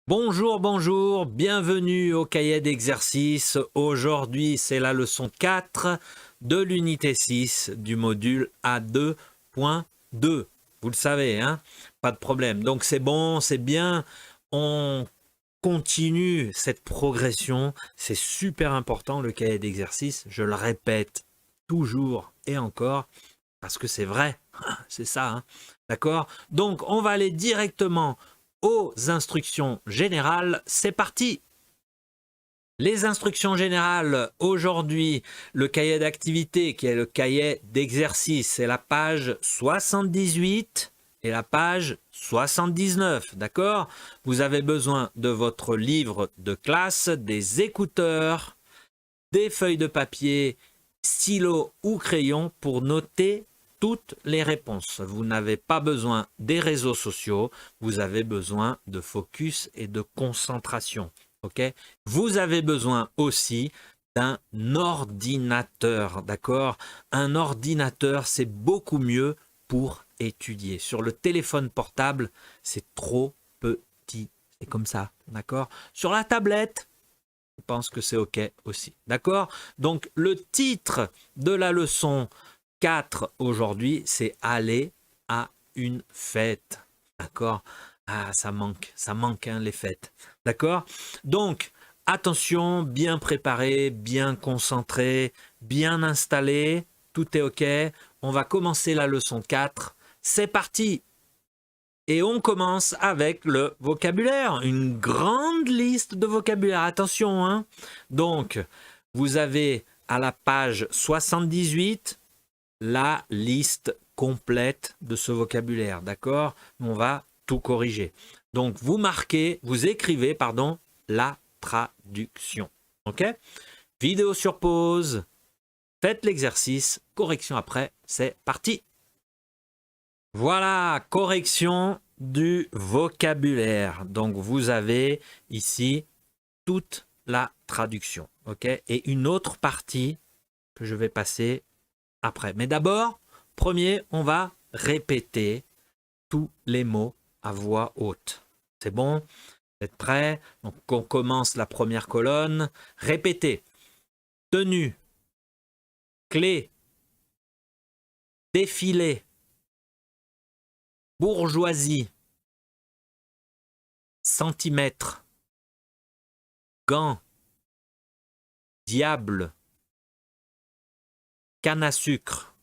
Bonjour, bonjour, bienvenue au cahier d'exercice. Aujourd'hui, c'est la leçon 4 de l'unité 6 du module A2.2. Vous le savez, hein? Pas de problème. Donc c'est bon, c'est bien. On continue cette progression. C'est super important le cahier d'exercice. Je le répète toujours et encore parce que c'est vrai. C'est ça, hein? D'accord? Donc on va aller directement aux instructions générales. C'est parti! Les instructions générales, aujourd'hui, le cahier d'activité qui est le cahier d'exercice, c'est la page 78 et la page 79, d'accord? Vous avez besoin de votre livre de classe, des écouteurs, des feuilles de papier, stylo ou crayon pour noter toutes les réponses. Vous n'avez pas besoin des réseaux sociaux, vous avez besoin de focus et de concentration. Okay? Vous avez besoin aussi d'un ordinateur, d'accord? Un ordinateur, c'est beaucoup mieux pour étudier. Sur le téléphone portable, c'est trop petit. C'est comme ça, d'accord? Sur la tablette, je pense que c'est OK aussi. D'accord? Donc, le titre de la leçon 4 aujourd'hui, c'est aller à une fête. D'accord? Ah, ça manque hein, les fêtes. D'accord? Donc, attention, bien préparé, bien concentré, bien installé. Tout est OK. On va commencer la leçon 4. C'est parti! Et on commence avec le vocabulaire, une grande liste de vocabulaire. Attention, hein. Donc, vous avez à la page 78 la liste complète de ce vocabulaire, d'accord? On va tout corriger. Donc, vous écrivez, pardon, la traduction. OK? Vidéo sur pause, faites l'exercice, correction après, c'est parti! Voilà, correction du vocabulaire. Donc, vous avez ici toute la traduction. OK? Et une autre partie que je vais passer après. Mais d'abord, premier, on va répéter tous les mots à voix haute. C'est bon? Vous êtes prêts? Donc, on commence la première colonne. Répétez. Tenue. Clé. Défilé. Bourgeoisie. Centimètre. Gants. Diable. Canne à sucre.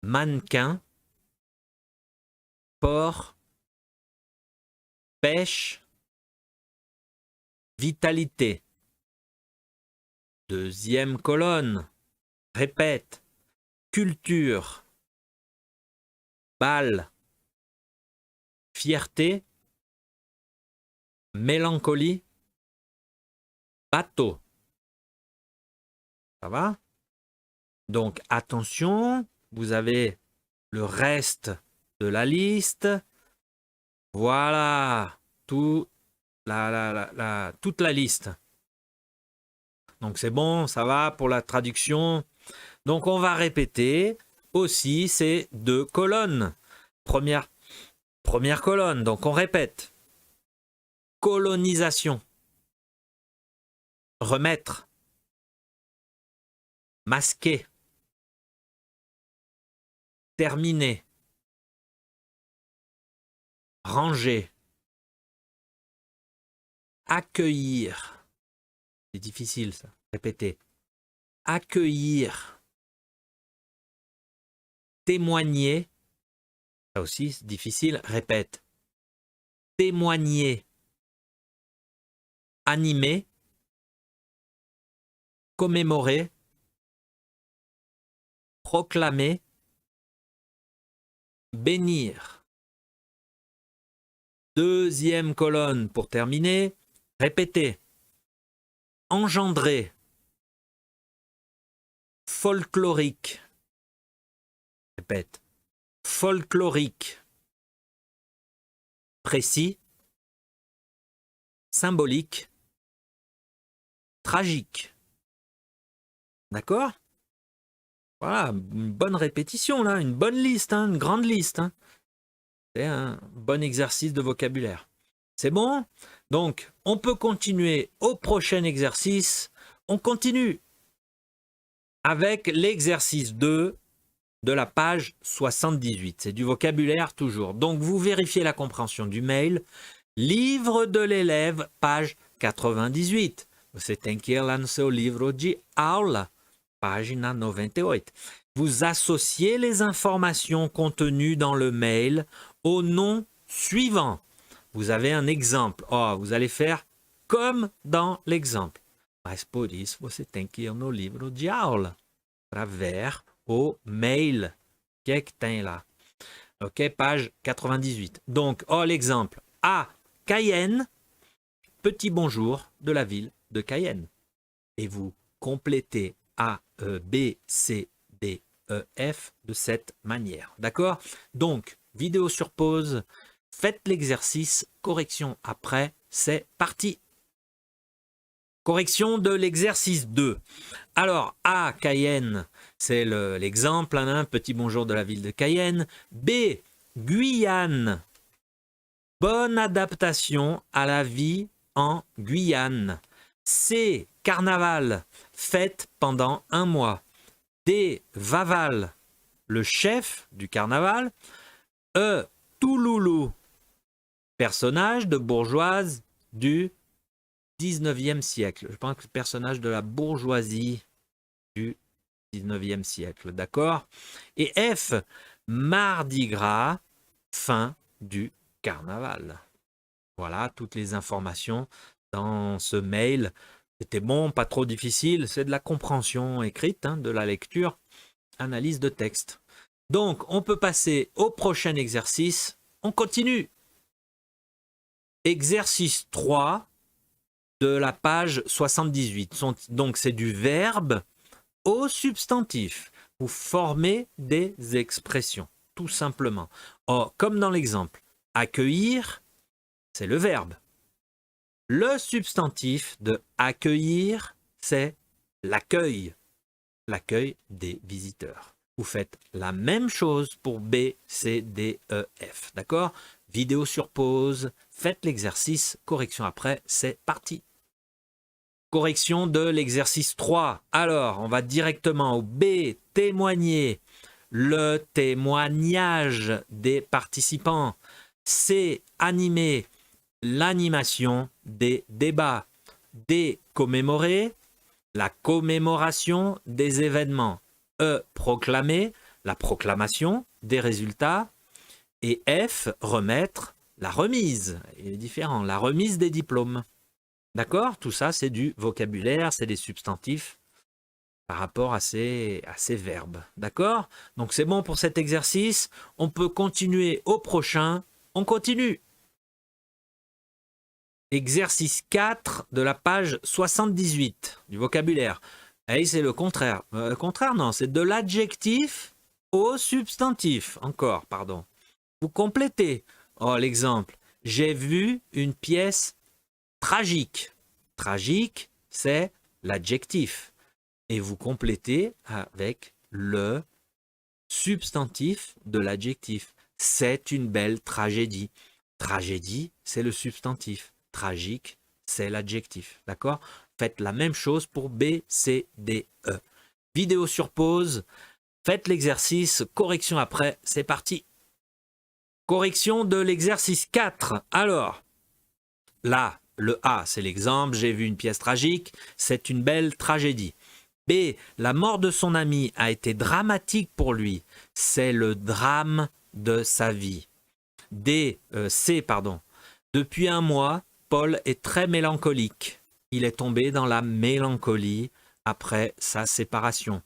Mannequin. Port. Pêche. Vitalité. Deuxième colonne. Répète. Culture. Bal. Fierté. Mélancolie. Bateau. Ça va? Donc attention, vous avez le reste de la liste. Voilà, toute la liste. Donc c'est bon, ça va pour la traduction. Donc on va répéter aussi ces deux colonnes. Première colonne, donc on répète. Colonisation. Remettre. Masquer. Terminer. Ranger. Accueillir. C'est difficile ça. Répétez. Accueillir. Témoigner. Ça aussi, c'est difficile. Répète. Témoigner. Animer. Commémorer. Proclamer. Bénir. Deuxième colonne pour terminer. Répétez. Engendrer. Folklorique. Répète. Folklorique. Précis. Symbolique. Tragique. D'accord? Voilà, une bonne répétition là, une bonne liste, hein, une grande liste. Hein. C'est un bon exercice de vocabulaire. C'est bon? Donc, on peut continuer au prochain exercice. On continue avec l'exercice 2 de la page 78. C'est du vocabulaire toujours. Donc, vous vérifiez la compréhension du mail. Livre de l'élève, page 98. Você tem que ir lá no seu livro de aula, página 98. Vous associez les informations contenues dans le mail au nom suivant. Vous avez un exemple. Oh, vous allez faire comme dans l'exemple. Mas por isso você tem que ir no livro de aula para ver o mail. O que é que tem lá? Ok, page 98. Donc, oh, l'exemple. A. Cayenne, petit bonjour de la ville de Cayenne. Et vous complétez A, E, B, C, D, E, F de cette manière. D'accord? Donc, vidéo sur pause, faites l'exercice, correction après, c'est parti. Correction de l'exercice 2. Alors, A, Cayenne, c'est l'exemple, hein, petit bonjour de la ville de Cayenne. B, Guyane. Bonne adaptation à la vie en Guyane. C. Carnaval. Fête pendant un mois. D. Vaval. Le chef du carnaval. E. Touloulou. Personnage de bourgeoise du 19e siècle. Je pense que personnage de la bourgeoisie du 19e siècle. D'accord? Et F. Mardi gras. Fin du carnaval. Voilà toutes les informations dans ce mail. C'était bon, pas trop difficile. C'est de la compréhension écrite, hein, de la lecture, analyse de texte. Donc, on peut passer au prochain exercice. On continue. Exercice 3 de la page 78. Donc, c'est du verbe au substantif. Vous formez des expressions, tout simplement. Oh, comme dans l'exemple. Accueillir, c'est le verbe. Le substantif de accueillir, c'est l'accueil. L'accueil des visiteurs. Vous faites la même chose pour B, C, D, E, F. D'accord? Vidéo sur pause, faites l'exercice, correction après, c'est parti. Correction de l'exercice 3. Alors, on va directement au B, témoigner. Le témoignage des participants. C. Animer, l'animation des débats. D. Commémorer, la commémoration des événements. E. Proclamer, la proclamation des résultats. Et F. Remettre, la remise. Il est différent, la remise des diplômes. D'accord? Tout ça, c'est du vocabulaire, c'est des substantifs par rapport à ces verbes. D'accord? Donc, c'est bon pour cet exercice. On peut continuer au prochain. On continue. Exercice 4 de la page 78 du vocabulaire. Et c'est le contraire. Le contraire, non, c'est de l'adjectif au substantif. Encore, pardon. Vous complétez. Oh, l'exemple. J'ai vu une pièce tragique. Tragique, c'est l'adjectif. Et vous complétez avec le substantif de l'adjectif. C'est une belle tragédie. Tragédie, c'est le substantif. Tragique, c'est l'adjectif. D'accord? Faites la même chose pour B, C, D, E. Vidéo sur pause. Faites l'exercice. Correction après. C'est parti. Correction de l'exercice 4. Alors, là, le A, c'est l'exemple. J'ai vu une pièce tragique. C'est une belle tragédie. B, la mort de son ami a été dramatique pour lui. C'est le drame de sa vie. C, pardon. Depuis un mois, Paul est très mélancolique. Il est tombé dans la mélancolie après sa séparation.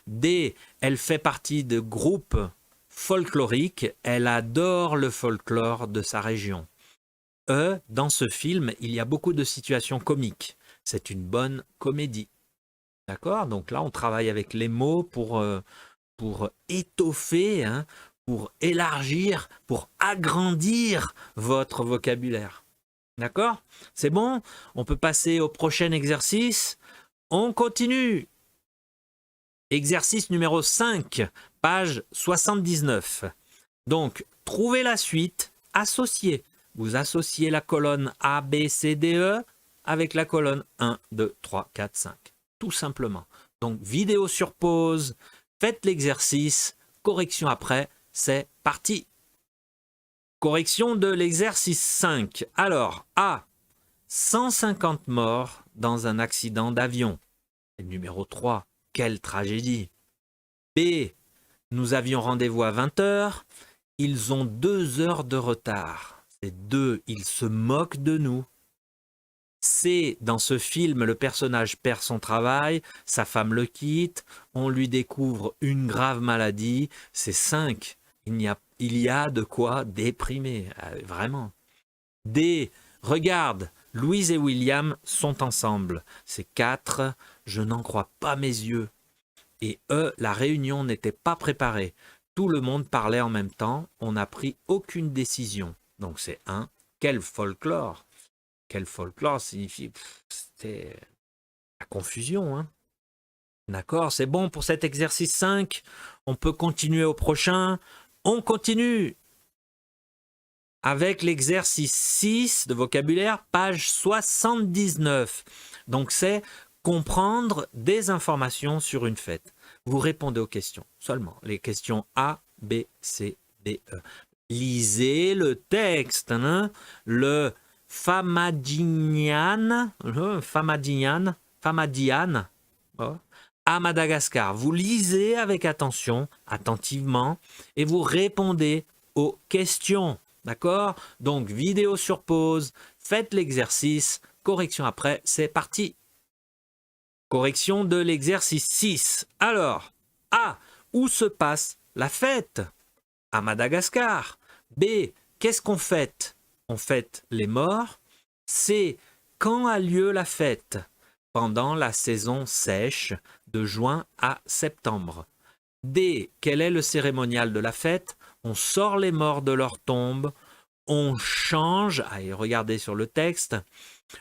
D, elle fait partie de groupes folkloriques. Elle adore le folklore de sa région. E, dans ce film, il y a beaucoup de situations comiques. C'est une bonne comédie. D'accord? Donc là, on travaille avec les mots pour étoffer, hein, pour élargir, pour agrandir votre vocabulaire. D'accord? C'est bon? On peut passer au prochain exercice. On continue. Exercice numéro 5, page 79. Donc, trouvez la suite associée. vous associez la colonne A, B, C, D, E avec la colonne 1, 2, 3, 4, 5. Tout simplement. Donc, vidéo sur pause, faites l'exercice, correction après, c'est parti. Correction de l'exercice 5. Alors, A, 150 morts dans un accident d'avion. Numéro 3, quelle tragédie. B, nous avions rendez-vous à 20 h. Ils ont 2 heures de retard. Ces deux, ils se moquent de nous. C, dans ce film, le personnage perd son travail, sa femme le quitte, on lui découvre une grave maladie. C'est 5, il y a de quoi déprimer, vraiment. D, regarde, Louise et William sont ensemble. C'est 4, je n'en crois pas mes yeux. Et E, la réunion n'était pas préparée. Tout le monde parlait en même temps, on n'a pris aucune décision. Donc c'est 1, quel folklore. Quel folklore signifie, c'était la confusion. Hein. D'accord, c'est bon pour cet exercice 5. On peut continuer au prochain. On continue avec l'exercice 6 de vocabulaire, page 79. Donc c'est comprendre des informations sur une fête. Vous répondez aux questions, seulement les questions A, B, C, D, E. Lisez le texte, hein, le Famadinian, à Madagascar. Vous lisez avec attention, attentivement, et vous répondez aux questions. D'accord? Donc, vidéo sur pause, faites l'exercice, correction après, c'est parti. Correction de l'exercice 6. Alors, A, où se passe la fête? À Madagascar. B, qu'est-ce qu'on fête? On fête les morts. C, quand a lieu la fête? Pendant la saison sèche de juin à septembre. D, quel est le cérémonial de la fête? On sort les morts de leur tombe, on change, allez, regardez sur le texte,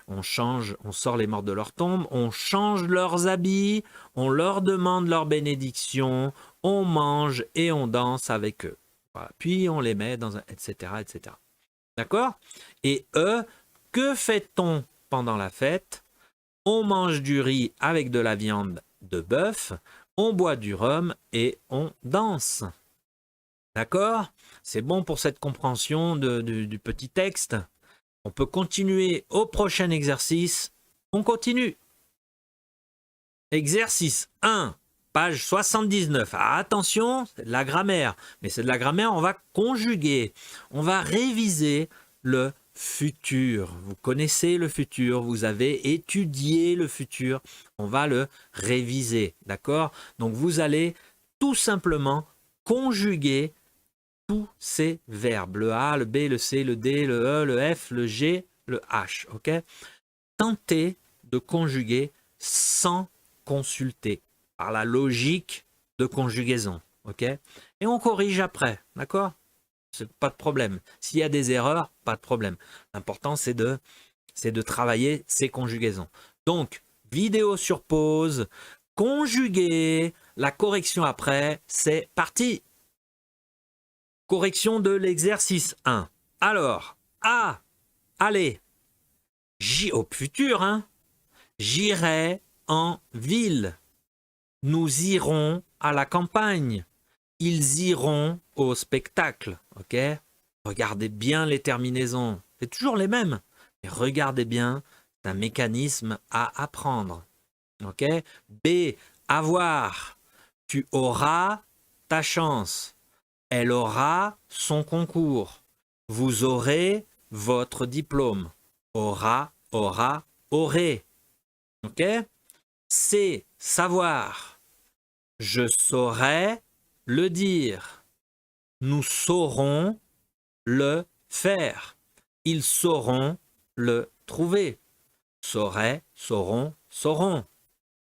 on sort les morts de leur tombe, on change leurs habits, on leur demande leur bénédiction, on mange et on danse avec eux. Voilà. Puis on les met dans un etc. etc. D'accord? Et E, que fait-on pendant la fête? On mange du riz avec de la viande de bœuf, on boit du rhum et on danse. D'accord? C'est bon pour cette compréhension du petit texte. On peut continuer au prochain exercice. On continue. Exercice 1, page 79. Ah, attention, c'est de la grammaire. Mais c'est de la grammaire, on va conjuguer. On va réviser le futur. Vous connaissez le futur, vous avez étudié le futur. On va le réviser. D'accord? Donc vous allez tout simplement conjuguer tous ces verbes, le A, le B, le C, le D, le E, le F, le G, le H. Ok? Tentez de conjuguer sans consulter, par la logique de conjugaison. Ok? Et on corrige après. D'accord? C'est pas de problème. S'il y a des erreurs, pas de problème. L'important, c'est de travailler ces conjugaisons. Donc, vidéo sur pause, conjuguer, la correction après, c'est parti. Correction de l'exercice 1. Alors, A, allez, au futur, hein, j'irai en ville. Nous irons à la campagne. Ils iront au spectacle. Ok? Regardez bien les terminaisons. C'est toujours les mêmes. Mais regardez bien, c'est un mécanisme à apprendre. Ok? B, avoir. Tu auras ta chance. Elle aura son concours. Vous aurez votre diplôme. Aura, aura, aurait. Ok? C'est savoir. Je saurai le dire. Nous saurons le faire. Ils sauront le trouver. Saurait, sauront, sauront.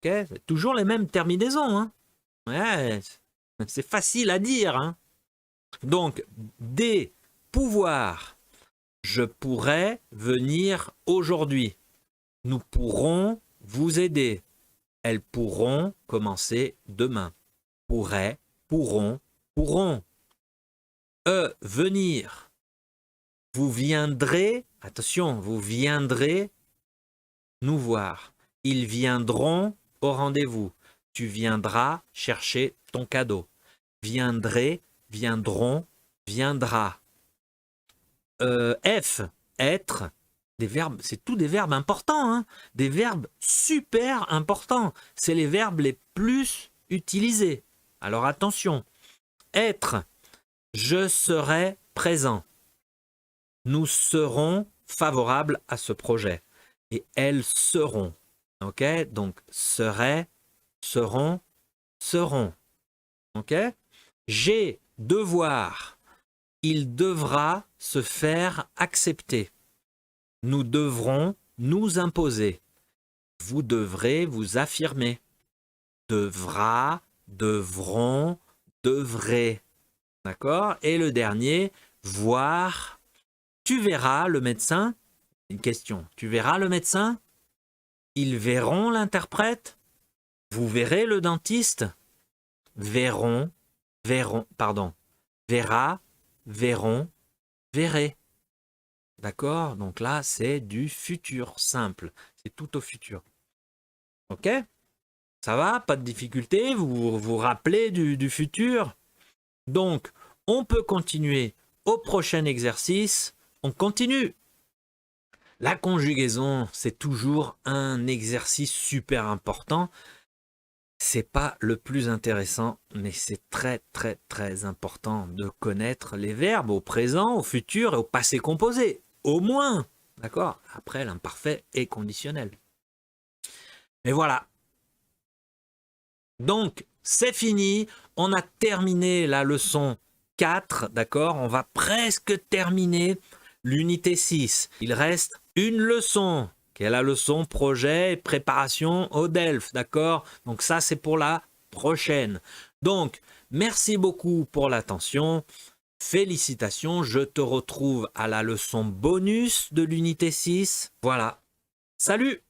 Ok? C'est toujours les mêmes terminaisons. Hein? Ouais, c'est facile à dire. Hein? Donc, des pouvoirs. Je pourrais venir aujourd'hui. Nous pourrons vous aider. Elles pourront commencer demain. Pourraient, pourront, pourront. Venir. Vous viendrez, attention, vous viendrez nous voir. Ils viendront au rendez-vous. Tu viendras chercher ton cadeau. Viendrez, viendront, viendra. F, être, des verbes, c'est tous des verbes importants, hein, des verbes super importants. C'est les verbes les plus utilisés. Alors attention, être, je serai présent. Nous serons favorables à ce projet. Et elles seront. Ok? Donc, seraient, seront, seront. Ok? J'ai devoir. Il devra se faire accepter. Nous devrons nous imposer. Vous devrez vous affirmer. Devra, devront, devraient. D'accord? Et le dernier, voir. Tu verras le médecin. Une question. Tu verras le médecin? Ils verront l'interprète? Vous verrez le dentiste? Verront, verront, pardon. Verra, verront, verrez. D'accord? Donc là, c'est du futur simple. C'est tout au futur. Ok? Ça va? Pas de difficulté? Vous vous rappelez du futur? Donc, on peut continuer au prochain exercice. On continue. La conjugaison, c'est toujours un exercice super important. C'est pas le plus intéressant, mais c'est très très très important de connaître les verbes au présent, au futur et au passé composé. Au moins, d'accord? Après, l'imparfait est conditionnel. Et voilà. Donc, c'est fini. On a terminé la leçon 4, d'accord? On va presque terminer l'unité 6. Il reste une leçon, qui est la leçon projet et préparation au DELF, d'accord? Donc ça, c'est pour la prochaine. Donc, merci beaucoup pour l'attention. Félicitations, je te retrouve à la leçon bonus de l'unité 6. Voilà. Salut!